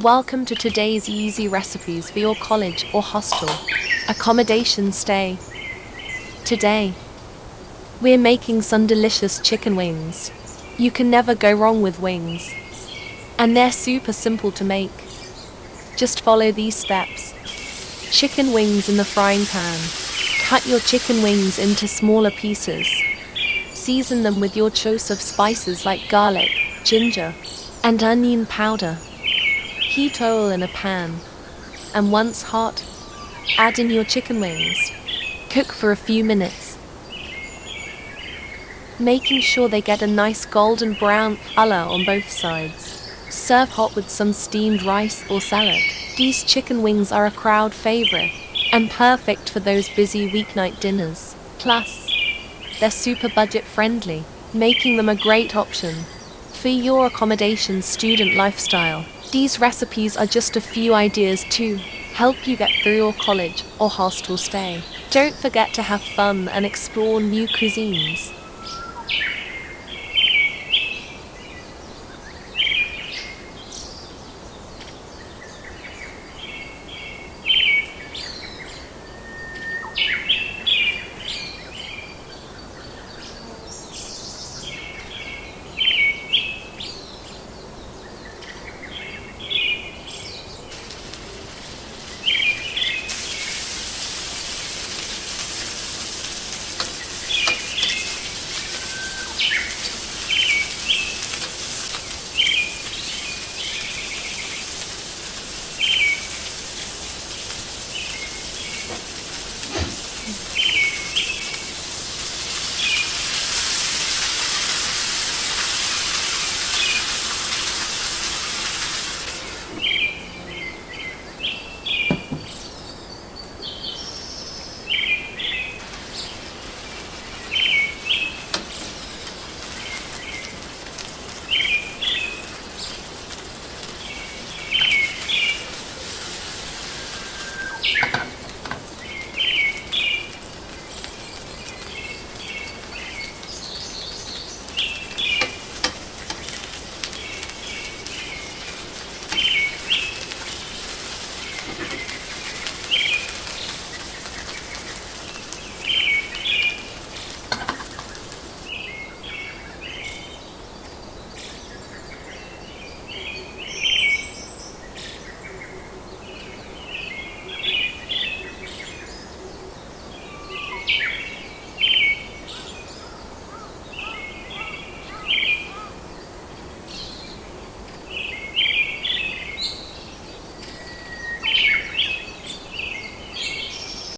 Welcome to today's easy recipes for your college or hostel accommodation stay. Today, we're making some delicious chicken wings. You can never go wrong with wings. And they're super simple to make. Just follow these steps. Chicken wings in the frying pan. Cut your chicken wings into smaller pieces. Season them with your choice of spices like garlic, ginger, and onion powder. Heat oil in a pan, and once hot, add in your chicken wings. Cook for a few minutes, making sure they get a nice golden brown color on both sides. Serve hot with some steamed rice or salad. These chicken wings are a crowd favorite and perfect for those busy weeknight dinners. Plus, they're super budget friendly, making them a great option for your accommodation student lifestyle. These recipes are just a few ideas to help you get through your college or hostel stay. Don't forget to have fun and explore new cuisines.